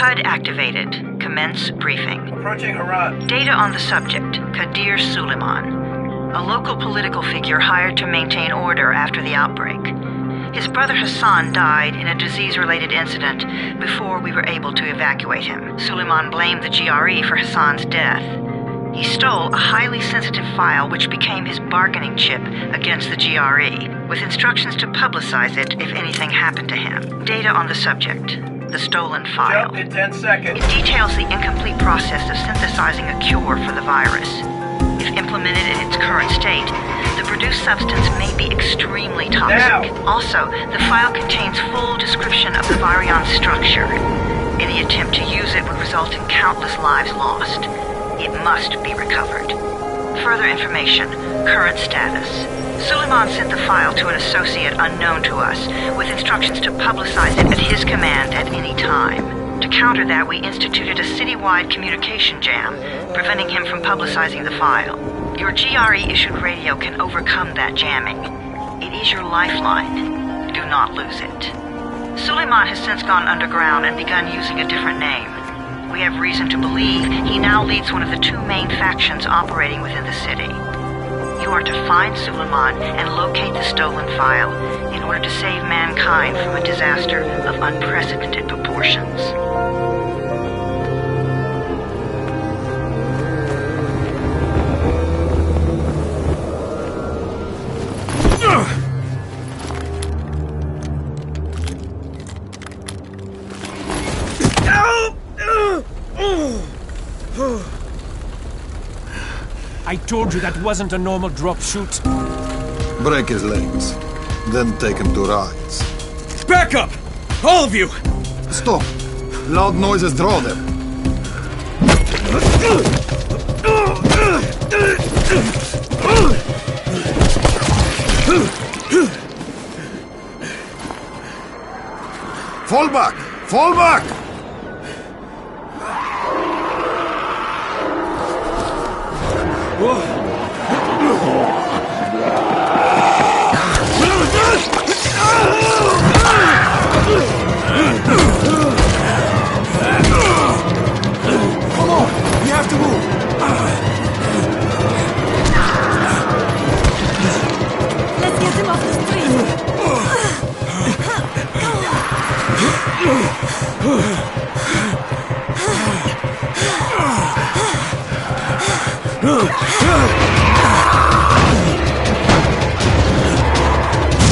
HUD activated. Commence briefing. Approaching Harad. Data on the subject, Kadir Suleiman, a local political figure hired to maintain order after the outbreak. His brother Hassan died in a disease-related incident before we were able to evacuate him. Suleiman blamed the GRE for Hassan's death. He stole a highly sensitive file which became his bargaining chip against the GRE, with instructions to publicize it if anything happened to him. Data on the subject, the stolen file. Jump in 10 seconds. It details the incomplete process of synthesizing a cure for the virus. If implemented in its current state, the produced substance may be extremely toxic. Now. Also, the file contains full description of the virion structure. Any attempt to use it would result in countless lives lost. It must be recovered. Further information, current status. Suleiman sent the file to an associate unknown to us, with instructions to publicize it at his command at any time. To counter that, we instituted a citywide communication jam, preventing him from publicizing the file. Your GRE-issued radio can overcome that jamming. It is your lifeline. Do not lose it. Suleiman has since gone underground and begun using a different name. We have reason to believe he now leads one of the two main factions operating within the city. You are to find Suleiman and locate the stolen file in order to save mankind from a disaster of unprecedented proportions. I told you that wasn't a normal drop shoot. Break his legs, then take him to rides. Back up! All of you! Stop! Loud noises draw them. Fall back! Fall back! Come on! We have to move! Let's get him off the street!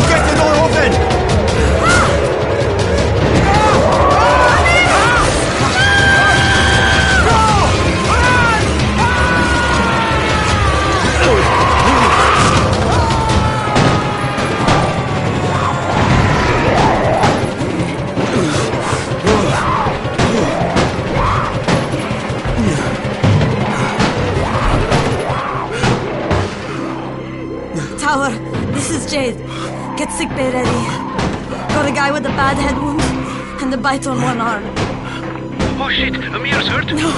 Get the door open! Tower, this is Jade. Get sickbay ready. Got a guy with a bad head wound and a bite on one arm. Oh shit, Amir's hurt? No,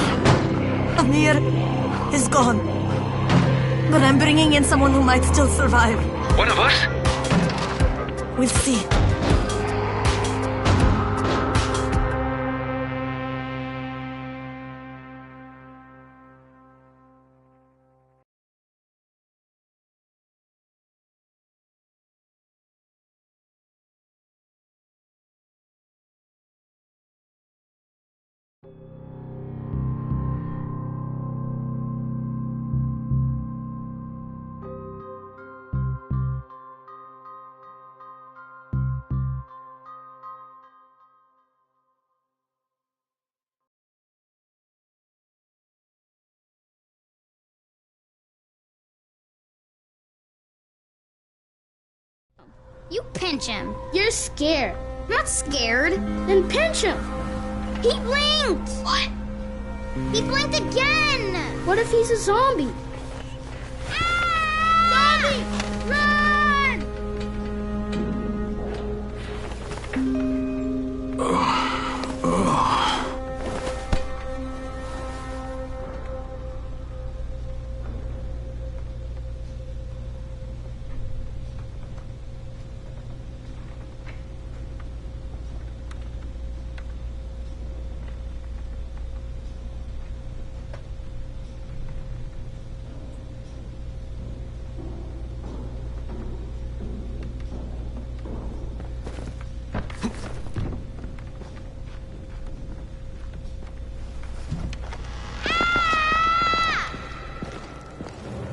Amir is gone. But I'm bringing in someone who might still survive. One of us? We'll see. You pinch him. You're scared. I'm not scared. Then pinch him. He blinked. What? He blinked again. What if he's a zombie? Ah! Zombie! Run!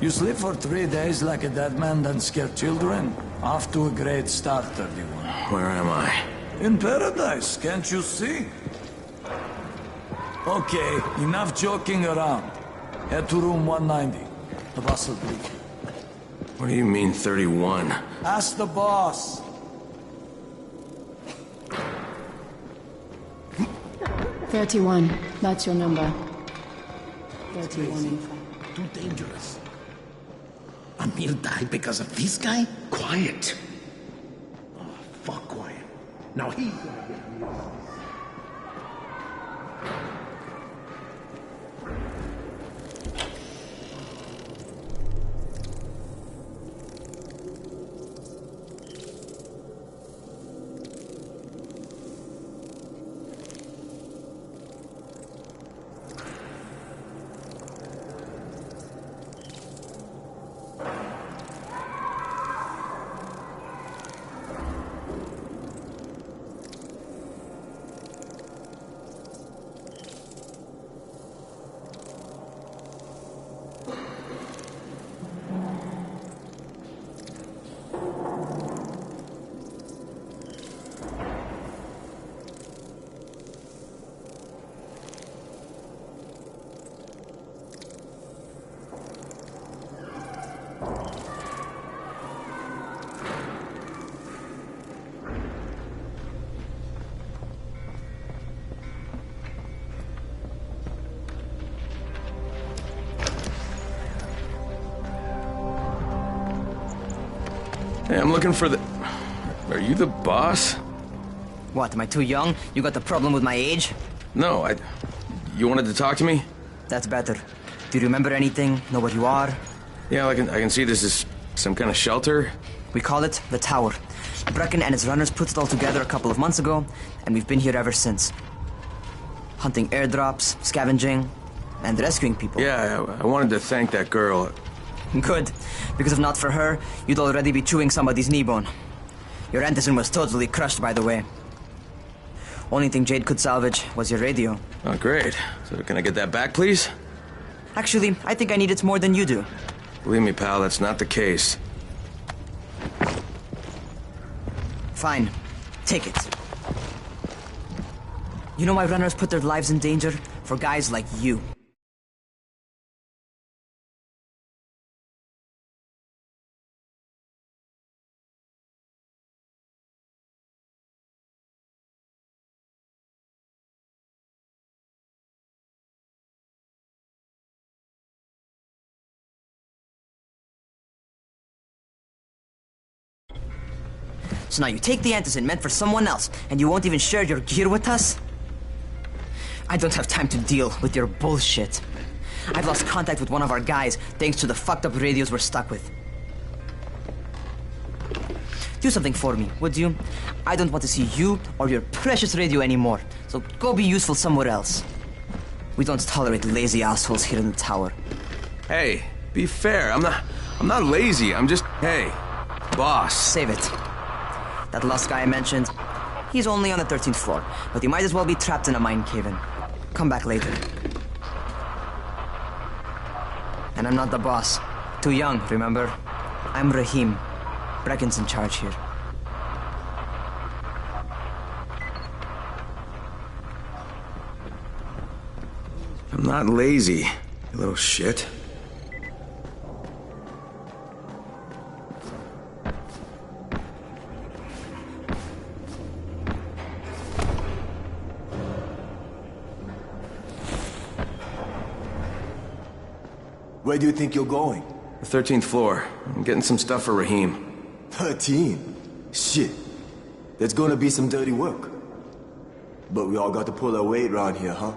You sleep for 3 days like a dead man, then scare children? Off to a great start, 31. Where am I? In paradise, can't you see? Okay, enough joking around. Head to room 190. The boss will greet you. What do you mean, 31? Ask the boss. 31. That's your number. 31 in fact. Too dangerous. Amir died because of this guy? Quiet. Oh, fuck quiet. Now he's gonna get me. Hey, I'm looking for the... Are you the boss? What, am I too young? You got the problem with my age? No, You wanted to talk to me? That's better. Do you remember anything? Know what you are? Yeah, I can see this is some kind of shelter. We call it the Tower. Brecken and his runners put it all together a couple of months ago, and we've been here ever since. Hunting airdrops, scavenging, and rescuing people. Yeah, I wanted to thank that girl. Good, because if not for her, you'd already be chewing somebody's knee bone. Your Anderson was totally crushed, by the way. Only thing Jade could salvage was your radio. Oh, great. So can I get that back, please? Actually, I think I need it more than you do. Believe me, pal, that's not the case. Fine. Take it. You know why runners put their lives in danger? For guys like you. So now you take the antizin meant for someone else, and you won't even share your gear with us? I don't have time to deal with your bullshit. I've lost contact with one of our guys thanks to the fucked up radios we're stuck with. Do something for me, would you? I don't want to see you or your precious radio anymore, so go be useful somewhere else. We don't tolerate lazy assholes here in the tower. Hey, be fair. I'm not lazy. I'm just... Hey, boss. Save it. That last guy I mentioned, he's only on the 13th floor, but he might as well be trapped in a mine cave-in. Come back later. And I'm not the boss. Too young, remember? I'm Rahim. Brecken's in charge here. I'm not lazy, you little shit. Where do you think you're going? The 13th floor. I'm getting some stuff for Rahim. 13? Shit. There's gonna be some dirty work. But we all got to pull our weight around here, huh?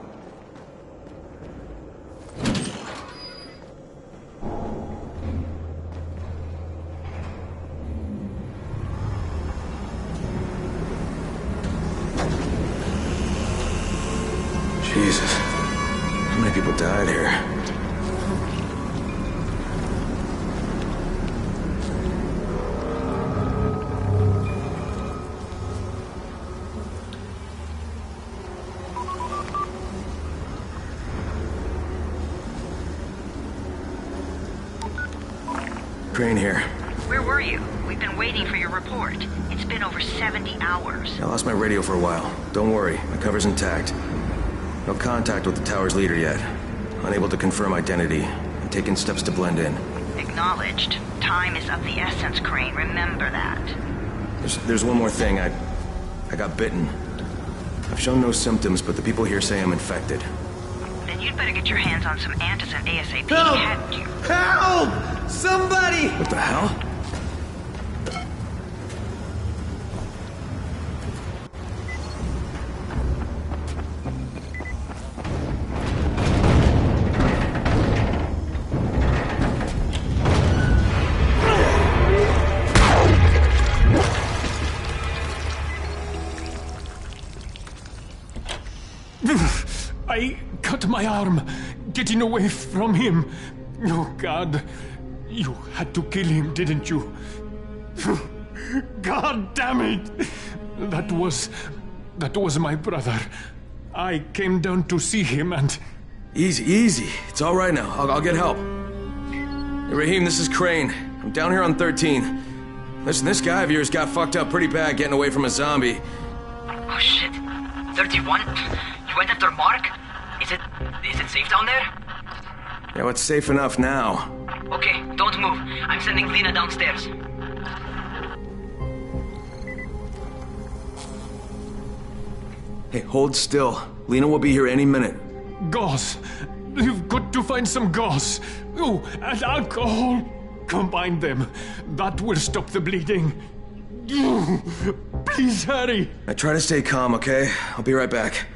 Jesus. How many people died here? Crane here. Where were you? We've been waiting for your report. It's been over 70 hours. I lost my radio for a while. Don't worry, my cover's intact. No contact with the tower's leader yet. Unable to confirm identity. I'm taking steps to blend in. Acknowledged. Time is of the essence, Crane. Remember that. There's one more thing. I got bitten. I've shown no symptoms, but the people here say I'm infected. Then you'd better get your hands on some antizin ASAP. Help! Hadn't you? Help! Somebody! What the hell? I cut my arm, getting away from him. Oh, God. You had to kill him, didn't you? God damn it! That was my brother. I came down to see him and... Easy. It's all right now. I'll get help. Hey, Raheem, this is Crane. I'm down here on 13. Listen, this guy of yours got fucked up pretty bad getting away from a zombie. Oh, shit. 31? You went after Mark? Is it safe down there? Yeah, well, it's safe enough now. Okay, don't move. I'm sending Lena downstairs. Hey, hold still. Lena will be here any minute. Gauze. You've got to find some gauze. Oh, and alcohol. Combine them. That will stop the bleeding. Please hurry. I try to stay calm, okay? I'll be right back.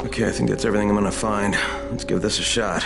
Okay, I think that's everything I'm gonna find. Let's give this a shot.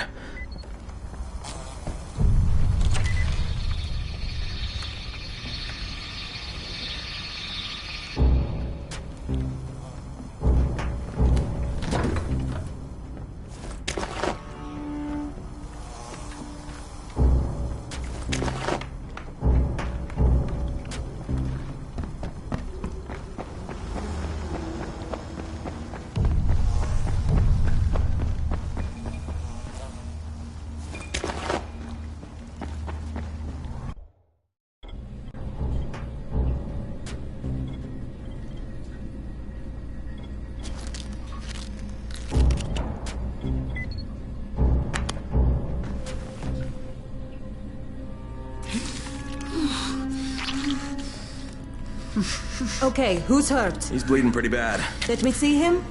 Okay, who's hurt? He's bleeding pretty bad. Let me see him.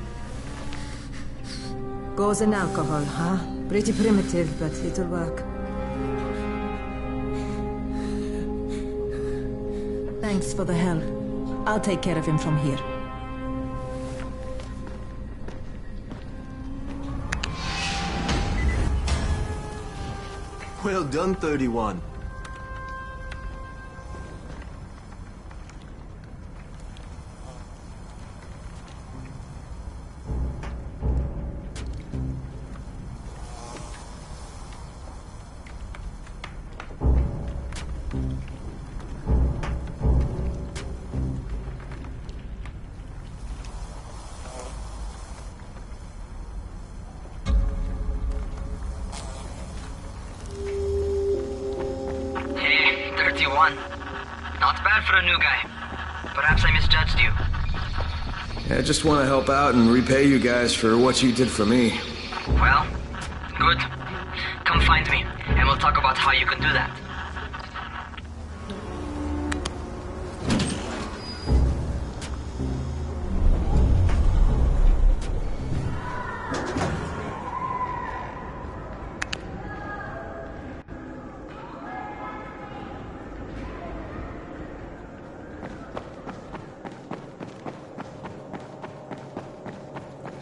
Gauze and alcohol, huh? Pretty primitive, but it'll work. Thanks for the help. I'll take care of him from here. Well done, 31. 31. Not bad for a new guy. Perhaps I misjudged you. I just want to help out and repay you guys for what you did for me. Well, good. Come find me, and we'll talk about how you can do that.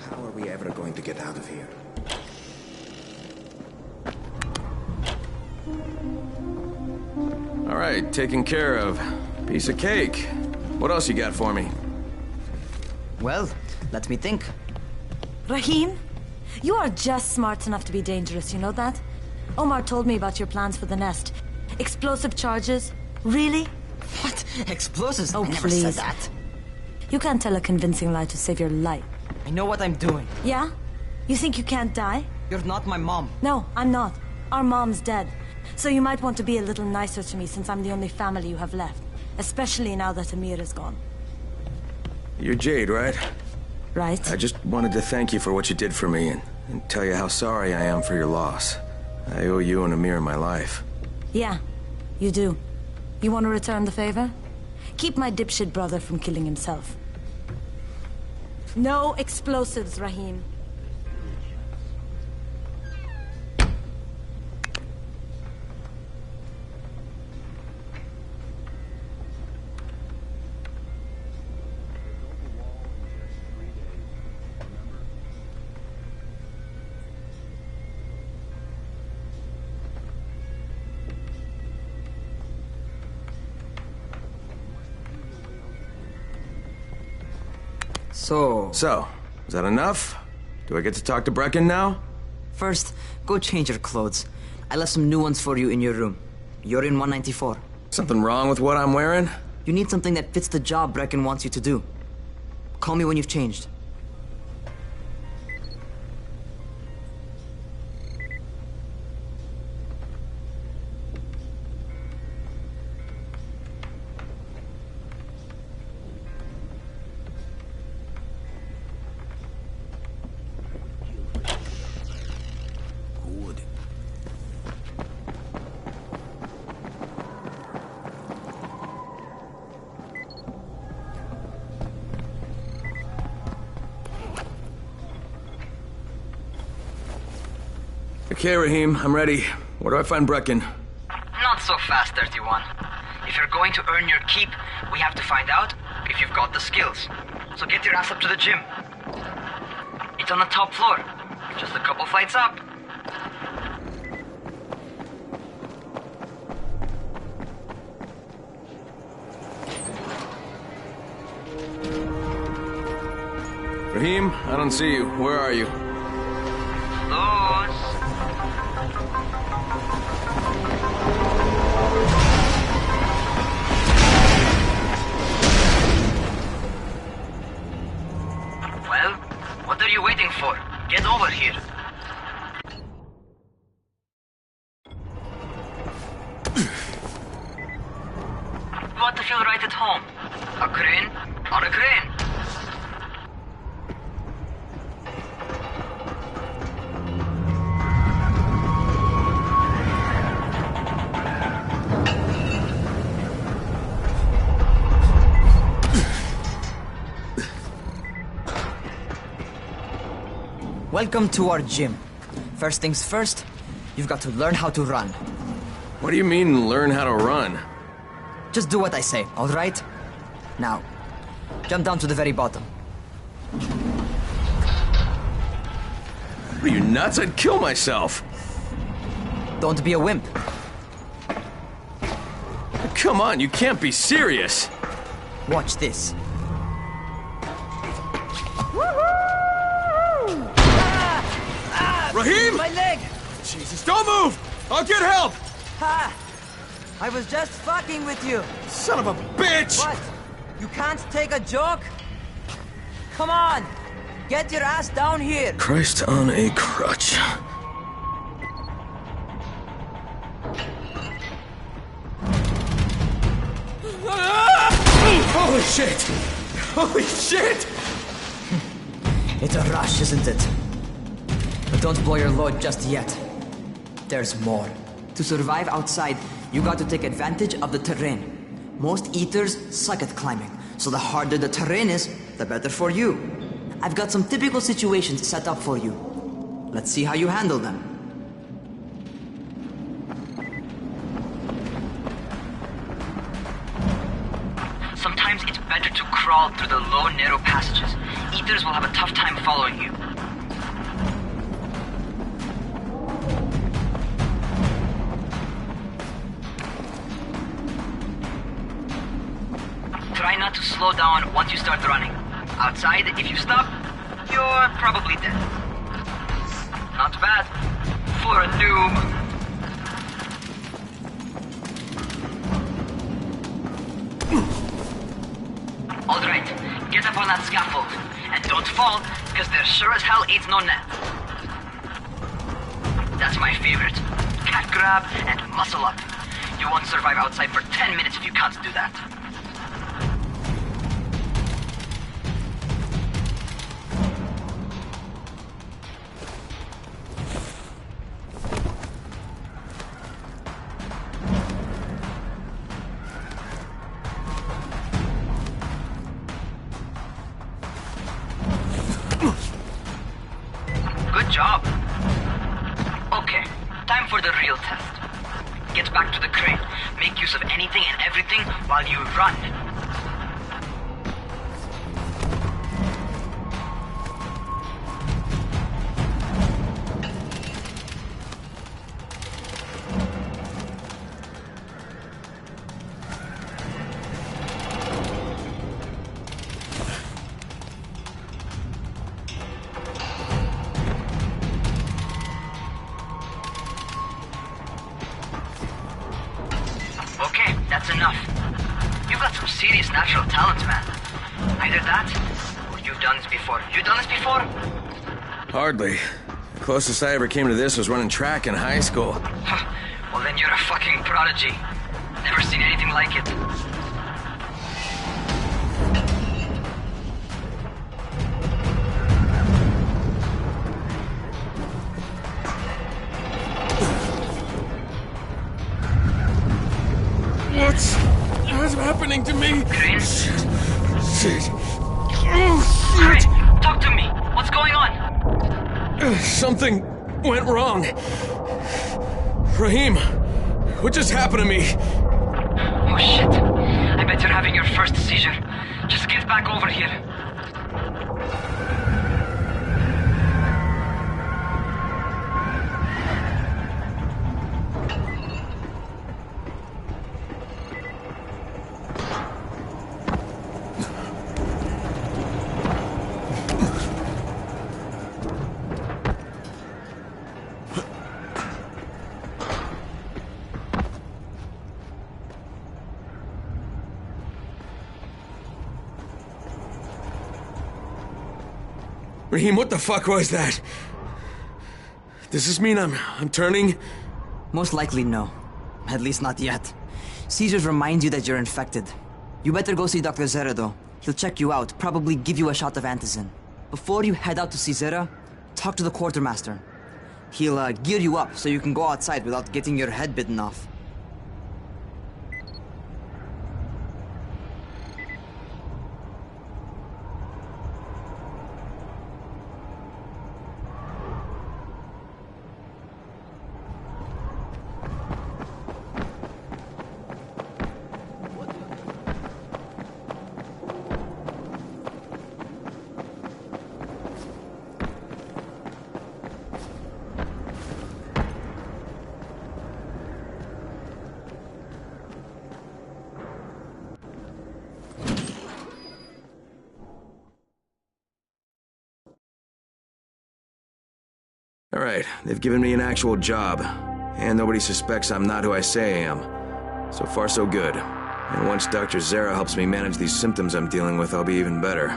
How are we ever going to get out of here? All right, taken care of. Piece of cake. What else you got for me? Well, let me think. Rahim, you are just smart enough to be dangerous, you know that? Omar told me about your plans for the nest. Explosive charges? Really? What? Explosives? Oh, I never said please. that. You can't tell a convincing lie to save your life. I know what I'm doing. Yeah? You think you can't die? You're not my mom. No, I'm not. Our mom's dead. So you might want to be a little nicer to me since I'm the only family you have left. Especially now that Amir is gone. You're Jade, right? Right? I just wanted to thank you for what you did for me and tell you how sorry I am for your loss. I owe you and Amir my life. Yeah, you do. You want to return the favor? Keep my dipshit brother from killing himself. No explosives, Rahim. So, is that enough? Do I get to talk to Brecken now? First, go change your clothes. I left some new ones for you in your room. You're in 194. Something wrong with what I'm wearing? You need something that fits the job Brecken wants you to do. Call me when you've changed. Okay, Rahim, I'm ready. Where do I find Brecken? Not so fast, 31. If you're going to earn your keep, we have to find out if you've got the skills. So get your ass up to the gym. It's on the top floor. Just a couple flights up. Rahim, I don't see you. Where are you? Those. Well, what are you waiting for? Get over here. You want to feel right at home? A crane or a crane? Welcome to our gym. First things first, you've got to learn how to run. What do you mean, learn how to run? Just do what I say, all right? Now, jump down to the very bottom. Are you nuts? I'd kill myself. Don't be a wimp. Come on, you can't be serious. Watch this. Rahim! My leg! Jesus, don't move! I'll get help! Ha! I was just fucking with you. Son of a bitch! What? You can't take a joke? Come on! Get your ass down here! Christ on a crutch. shit! Holy shit! It's a rush, isn't it? But don't blow your load just yet. There's more. To survive outside, you got to take advantage of the terrain. Most eaters suck at climbing, so the harder the terrain is, the better for you. I've got some typical situations set up for you. Let's see how you handle them. Sometimes it's better to crawl through the low, narrow passages. Eaters will have a tough time following you. Try not to slow down once you start running. Outside, if you stop, you're probably dead. Not bad. For a noob. Alright, get up on that scaffold. And don't fall, because there sure as hell ain't no net. That's my favorite. Cat grab and muscle up. You won't survive outside for 10 minutes if you can't do that. Good job. Okay, time for the real test. Get back to the crate. Make use of anything and everything while you run. Okay, that's enough. You've got some serious natural talent, man. Either that, or you've done this before. You done this before? Hardly. The closest I ever came to this was running track in high school. Well, then you're a fucking prodigy. Never seen anything like it. What's happening to me? Crane? Shit. Alright, talk to me. What's going on? Something went wrong. Rahim, what just happened to me? Oh shit. I bet you're having your first seizure. Just get back over here. Rahim, what the fuck was that? Does this mean I'm turning? Most likely no. At least not yet. Seizures remind you that you're infected. You better go see Dr. Zera though. He'll check you out, probably give you a shot of antizin. Before you head out to see Zera, talk to the quartermaster. He'll gear you up so you can go outside without getting your head bitten off. All right, they've given me an actual job. And nobody suspects I'm not who I say I am. So far, so good. And once Dr. Zera helps me manage these symptoms I'm dealing with, I'll be even better.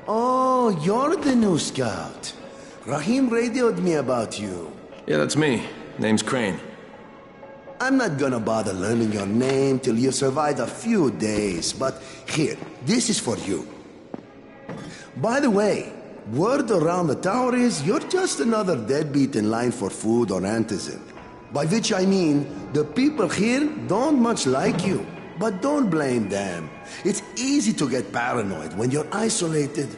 Oh, you're the new scout. Rahim radioed me about you. Yeah, that's me. Name's Crane. I'm not gonna bother learning your name till you've survived a few days, but here, this is for you. By the way, word around the tower is you're just another deadbeat in line for food or antizin. By which I mean, the people here don't much like you. But don't blame them. It's easy to get paranoid when you're isolated.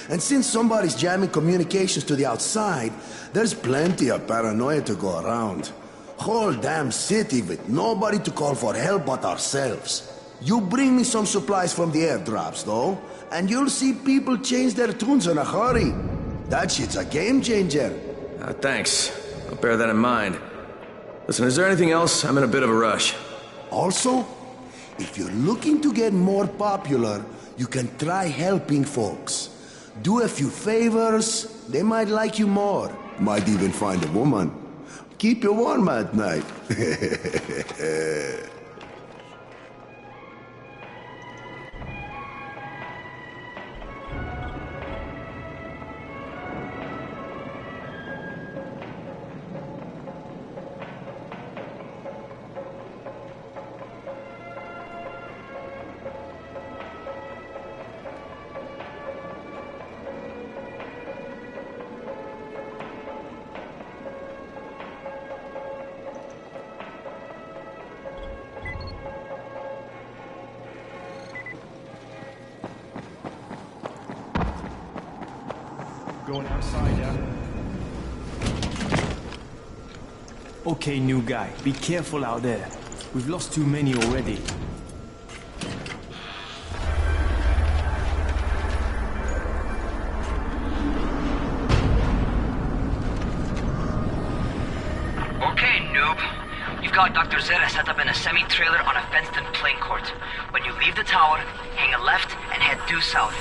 And since somebody's jamming communications to the outside, there's plenty of paranoia to go around. Whole damn city with nobody to call for help but ourselves. You bring me some supplies from the airdrops, though, and you'll see people change their tunes in a hurry. That shit's a game changer. Thanks. I'll bear that in mind. Listen, is there anything else? I'm in a bit of a rush. Also, if you're looking to get more popular, you can try helping folks. Do a few favors, they might like you more. Might even find a woman. Keep you warm at night. Going outside, yeah? Okay, new guy. Be careful out there. We've lost too many already. Okay, noob. You've got Dr. Zera set up in a semi-trailer on a fenced-in playing court. When you leave the tower, hang a left and head due south.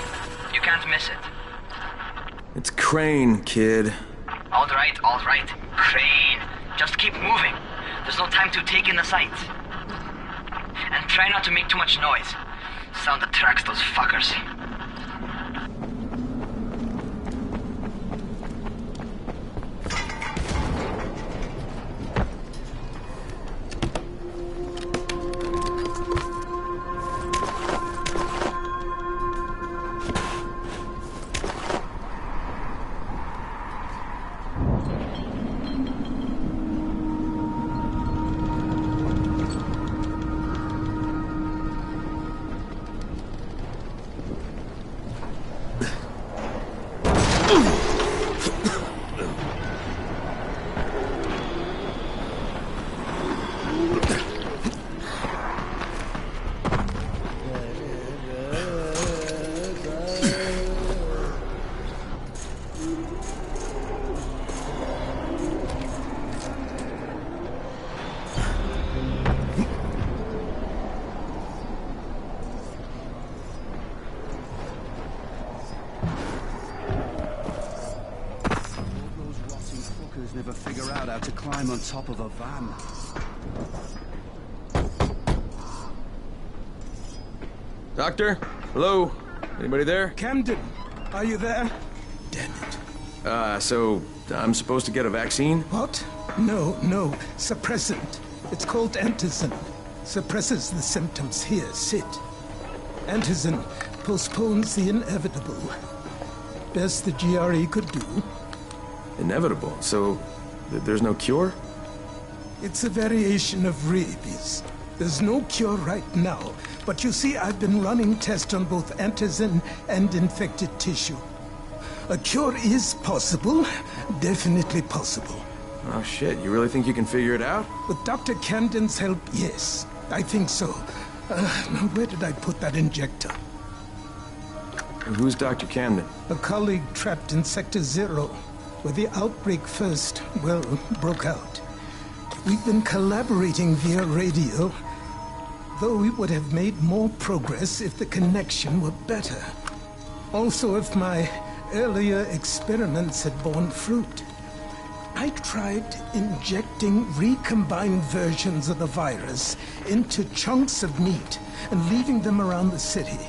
You can't miss it. It's Crane, kid. All right. Crane. Just keep moving. There's no time to take in the sights. And try not to make too much noise. Sound attracts those fuckers. Never figure out how to climb on top of a van. Doctor? Hello? Anybody there? Camden, are you there? Damn it. So I'm supposed to get a vaccine? What? No. Suppressant. It's called antizin. Suppresses the symptoms. Here, sit. Antizin postpones the inevitable. Best the GRE could do. Inevitable? So there's no cure? It's a variation of rabies. There's no cure right now, but you see, I've been running tests on both antizin and infected tissue. A cure is possible, definitely possible. Oh shit, you really think you can figure it out? With Dr. Camden's help, yes, I think so. Now where did I put that injector? And who's Dr. Camden? A colleague trapped in Sector 0, where the outbreak first, broke out. We've been collaborating via radio, though we would have made more progress if the connection were better. Also, if my earlier experiments had borne fruit. I tried injecting recombined versions of the virus into chunks of meat and leaving them around the city.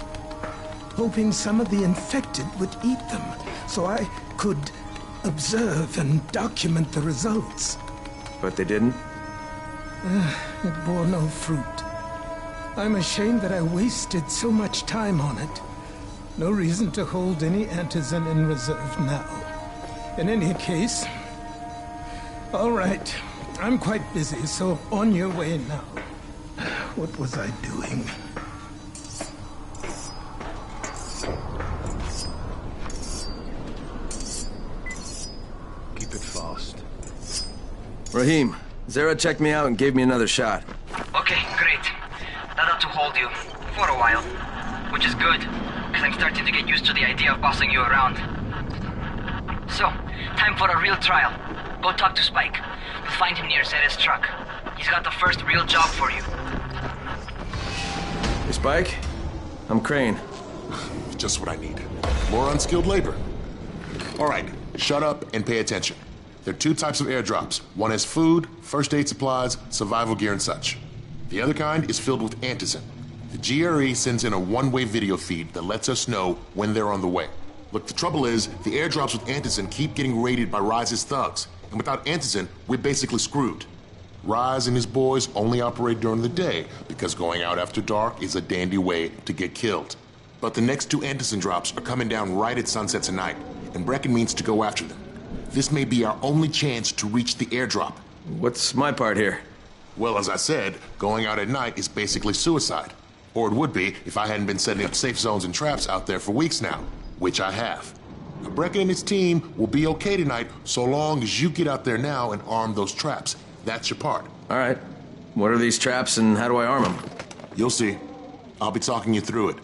hoping some of the infected would eat them, so I could observe and document the results. But they didn't? It bore no fruit. I'm ashamed that I wasted so much time on it. No reason to hold any antizin in reserve now. In any case... All right. I'm quite busy, so on your way now. What was I doing? Keep it fast. Rahim, Zara checked me out and gave me another shot. Okay, great. That ought to hold you. For a while. Which is good, because I'm starting to get used to the idea of bossing you around. So, time for a real trial. Go talk to Spike. You'll find him near Zera's truck. He's got the first real job for you. Hey, Spike? I'm Crane. Just what I need. More unskilled labor. All right, shut up and pay attention. There are two types of airdrops. One has food, first aid supplies, survival gear, and such. The other kind is filled with antizin. The GRE sends in a one-way video feed that lets us know when they're on the way. Look, the trouble is, the airdrops with antizin keep getting raided by Rise's thugs. And without antizin, we're basically screwed. Rise and his boys only operate during the day because going out after dark is a dandy way to get killed. But the next two antizin drops are coming down right at sunset tonight, and Brecken means to go after them. This may be our only chance to reach the airdrop. What's my part here? Well, as I said, going out at night is basically suicide. Or it would be if I hadn't been setting up safe zones and traps out there for weeks now, which I have. Now, Brecken and his team will be okay tonight so long as you get out there now and arm those traps. That's your part. All right. What are these traps and how do I arm them? You'll see. I'll be talking you through it.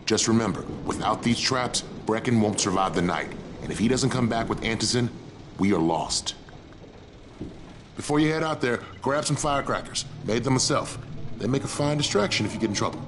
Just remember, without these traps, Brecken won't survive the night. And if he doesn't come back with antizin, we are lost. Before you head out there, grab some firecrackers. Made them myself. They make a fine distraction if you get in trouble.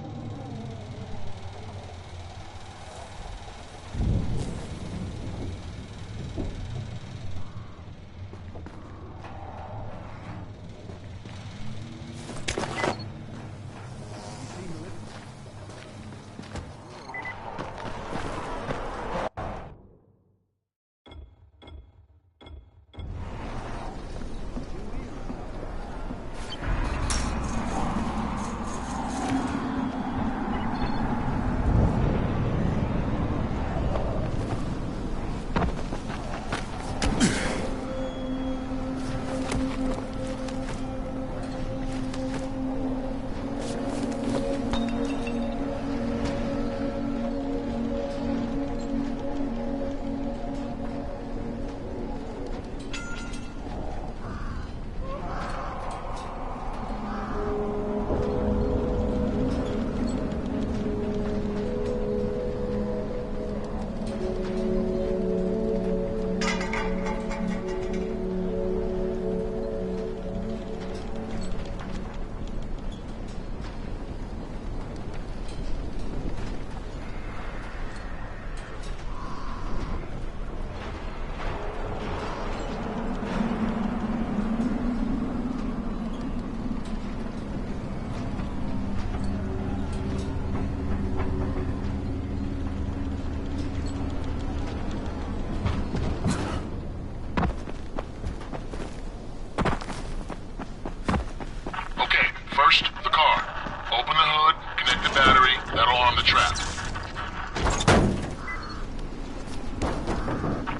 First, the car. Open the hood, connect the battery, that'll arm the trap.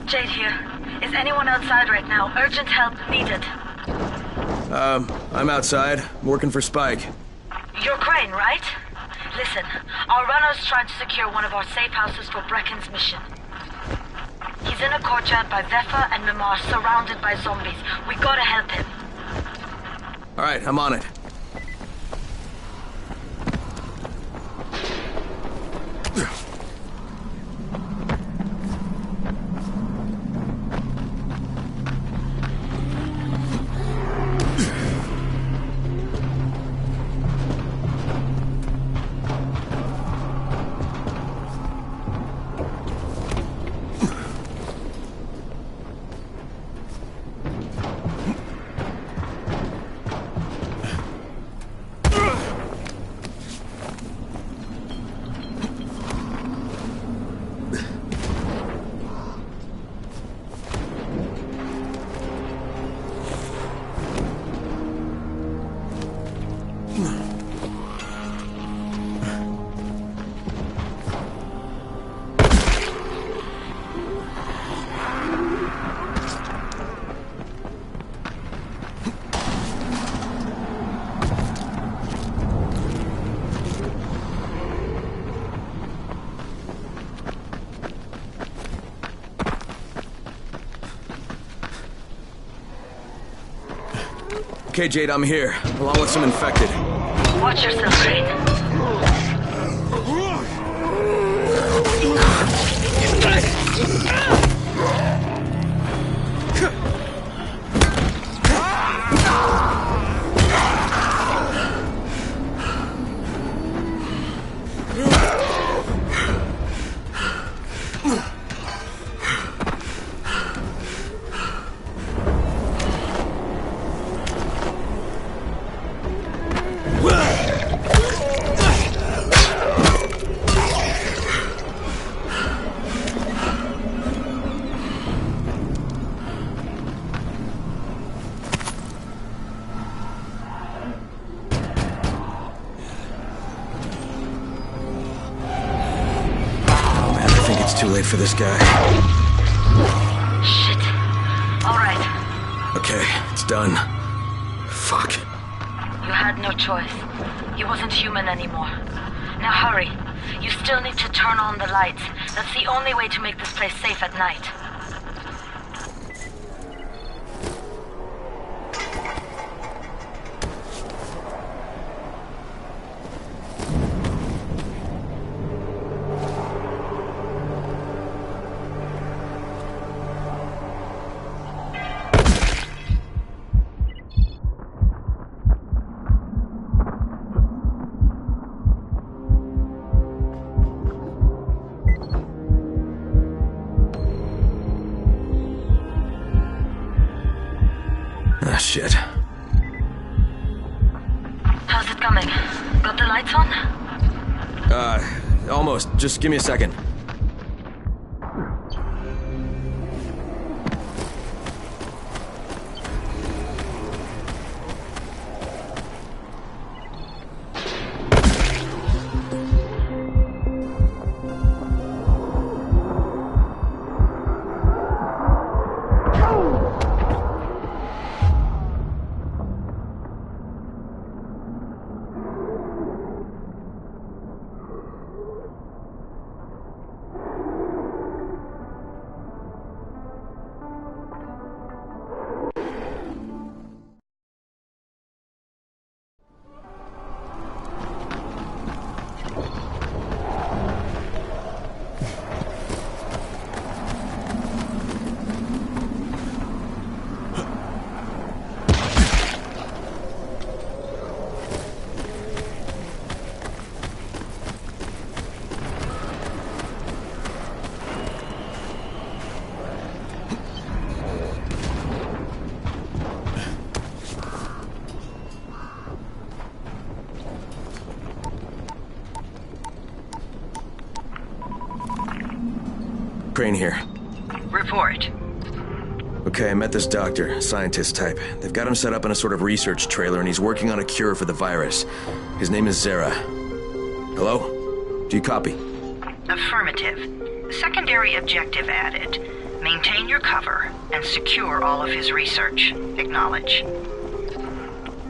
Jade here. Is anyone outside right now? Urgent help needed. I'm outside, working for Spike. You're Crane, right? Listen, our runner's trying to secure one of our safe houses for Brecken's mission. He's in a courtyard by Vefa and Mimar, surrounded by zombies. We gotta help him. All right, I'm on it. Okay, Jade, I'm here, along with some infected. Watch yourself, Crane. Too late for this guy. Shit. All right. Okay, it's done. Fuck. You had no choice. He wasn't human anymore. Now hurry. You still need to turn on the lights. That's the only way to make this place safe at night. Ah, shit. How's it coming? Got the lights on? Almost. Just give me a second. Crane here. Report. Okay, I met this doctor, scientist type. They've got him set up in a sort of research trailer, and he's working on a cure for the virus. His name is Zera. Hello? Do you copy? Affirmative. Secondary objective added. Maintain your cover and secure all of his research. Acknowledge.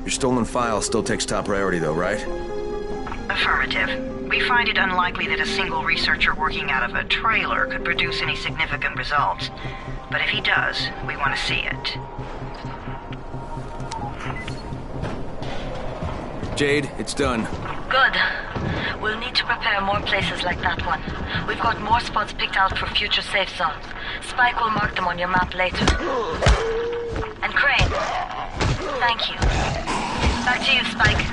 Your stolen file still takes top priority, though, right? Affirmative. We find it unlikely that a single researcher working out of a trailer could produce any significant results. But if he does, we want to see it. Jade, it's done. Good. We'll need to prepare more places like that one. We've got more spots picked out for future safe zones. Spike will mark them on your map later. And Crane, thank you. Back to you, Spike.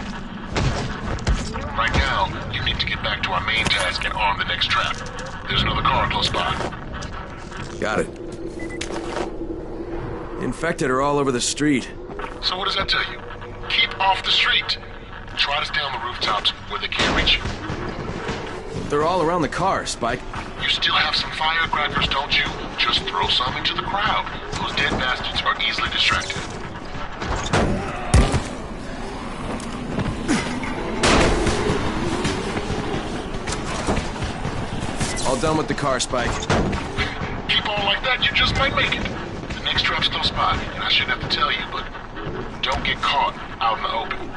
Right now, you need to get back to our main task and arm the next trap. There's another car close by. Got it. The infected are all over the street. So what does that tell you? Keep off the street. Try to stay on the rooftops where they can't reach you. They're all around the car, Spike. You still have some firecrackers, don't you? Just throw some into the crowd. Those dead bastards are easily distracted. done with the car, Spike. Keep on like that, you just might make it. The next trap's close by, and I shouldn't have to tell you, but don't get caught out in the open.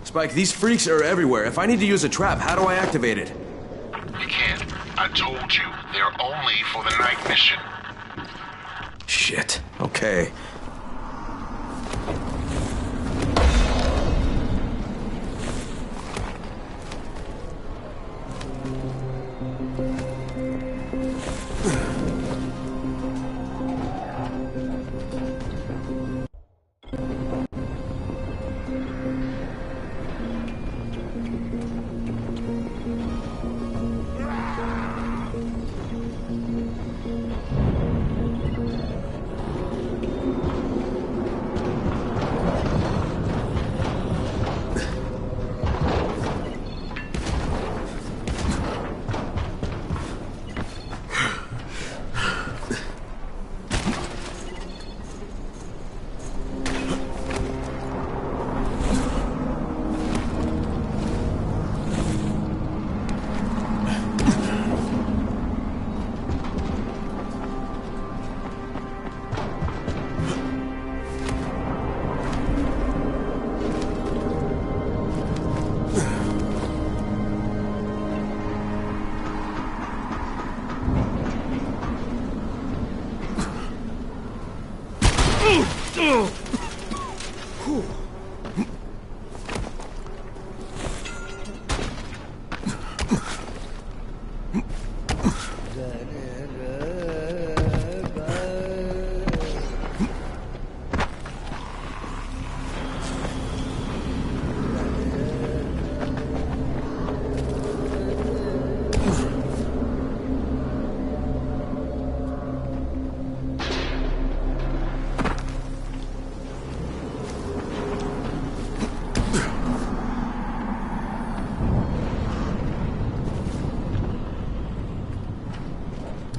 Spike, these freaks are everywhere. If I need to use a trap, how do I activate it? You can't. I told you, they're only for the night mission. Shit. Okay.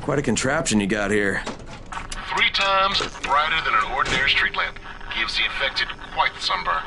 Quite a contraption you got here. 3 times brighter than an ordinary street lamp. Gives the infected quite the sunburn.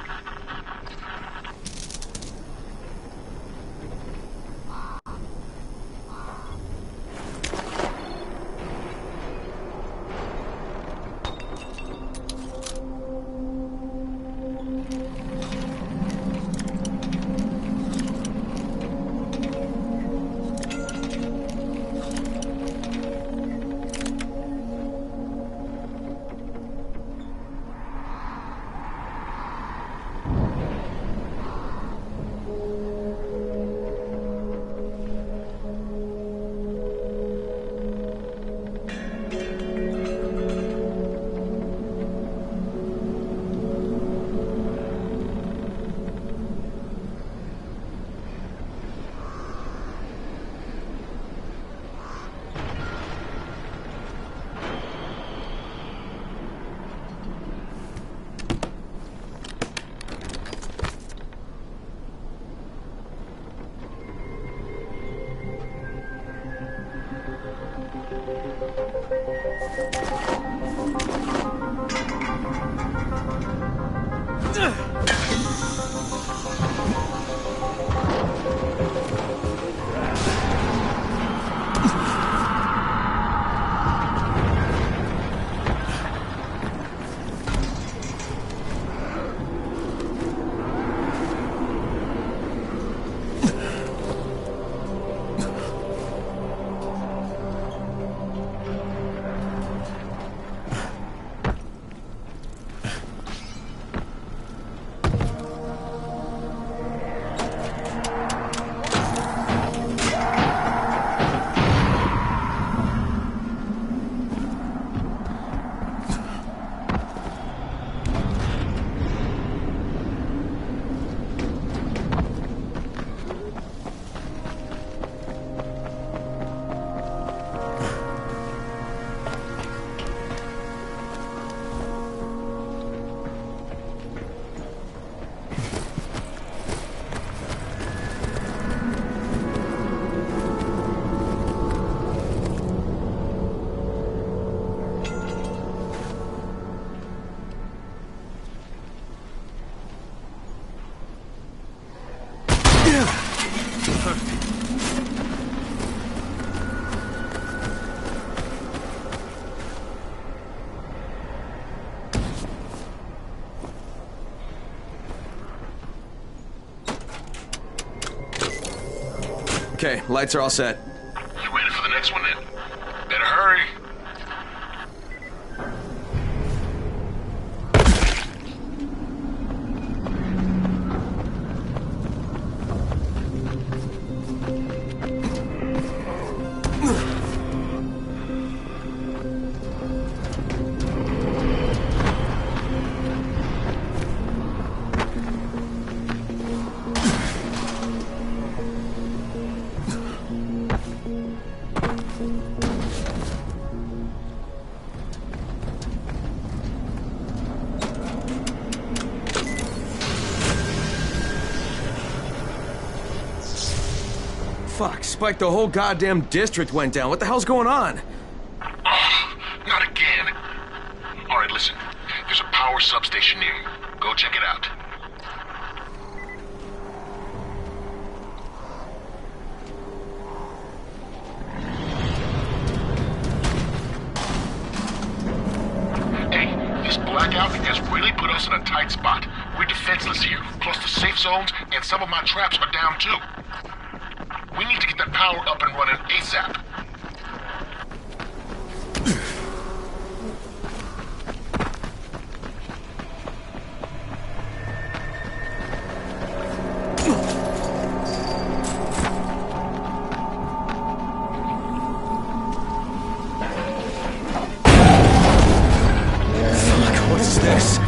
Okay, lights are all set. You ready for the next one then? Better hurry. Fuck, Spike, the whole goddamn district went down. What the hell's going on? Oh, not again. All right, listen. There's a power substation near you. Go check it out. Hey, this blackout has really put us in a tight spot. We're defenseless here. Plus the safe zones and some of my traps are down too. We need to get that power up and running ASAP. Fuck, what is this?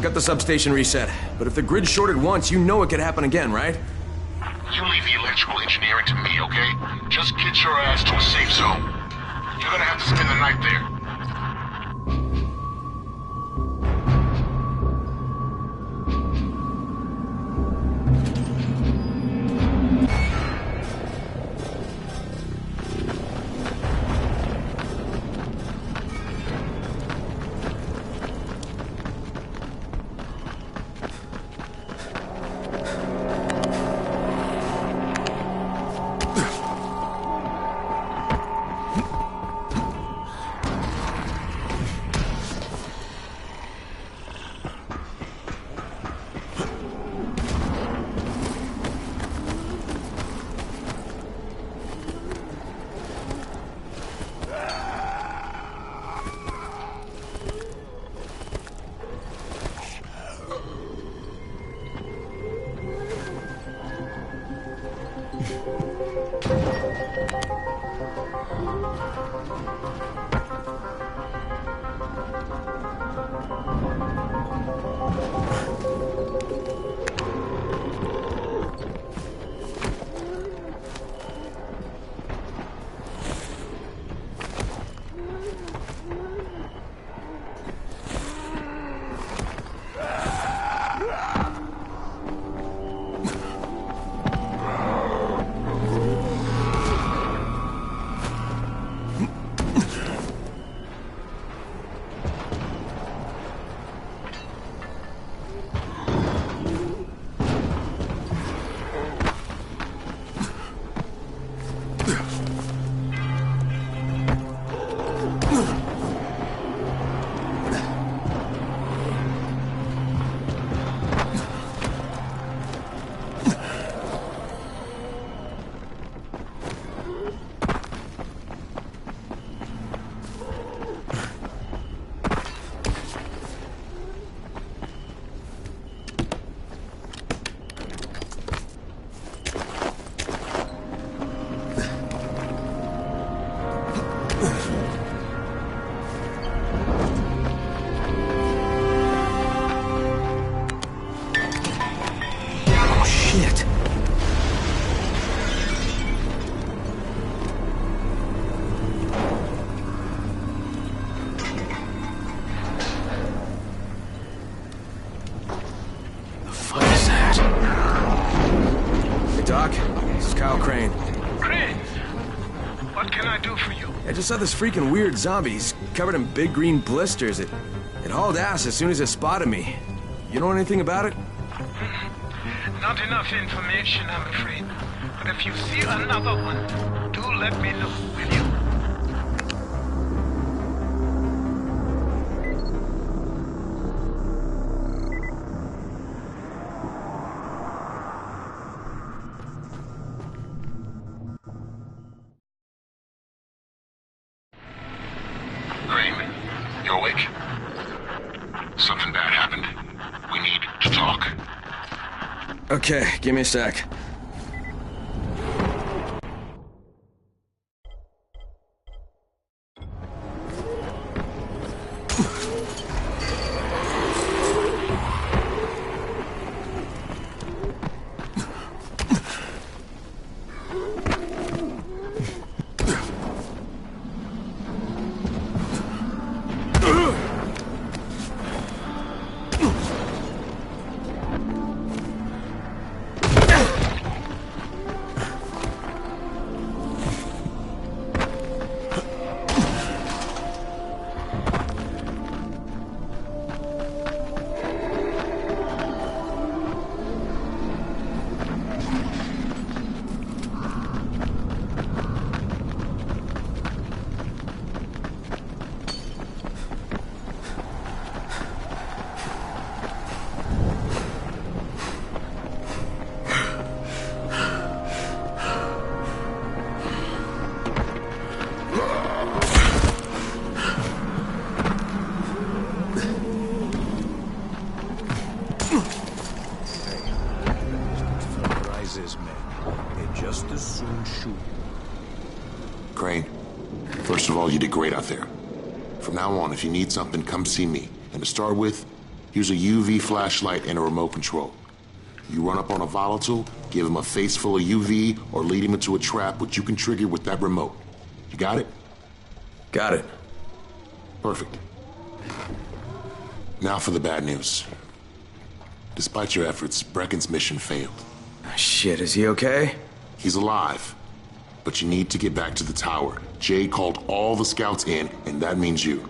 I've got the substation reset. But if the grid shorted once, you know it could happen again, right? You leave the electrical engineering to me, okay? Just get your ass to a safe zone. You're gonna have to spend the night there. I just saw this freaking weird zombie. He's covered in big green blisters. It hauled ass as soon as it spotted me. You know anything about it? Not enough information, I'm afraid. But if you see another one, do let me know, will you? You awake? Something bad happened. We need to talk. Okay, give me a sec. Crane, first of all, you did great out there. From now on, if you need something, come see me. And to start with, Use a UV flashlight and a remote control. You run up on a volatile, give him a face full of UV, or lead him into a trap which you can trigger with that remote. You got it? Got it. Perfect. Now for the bad news. Despite your efforts, Brecken's mission failed. Shit, is he okay? He's alive. But you need to get back to the tower. Jay called all the scouts in, and that means you.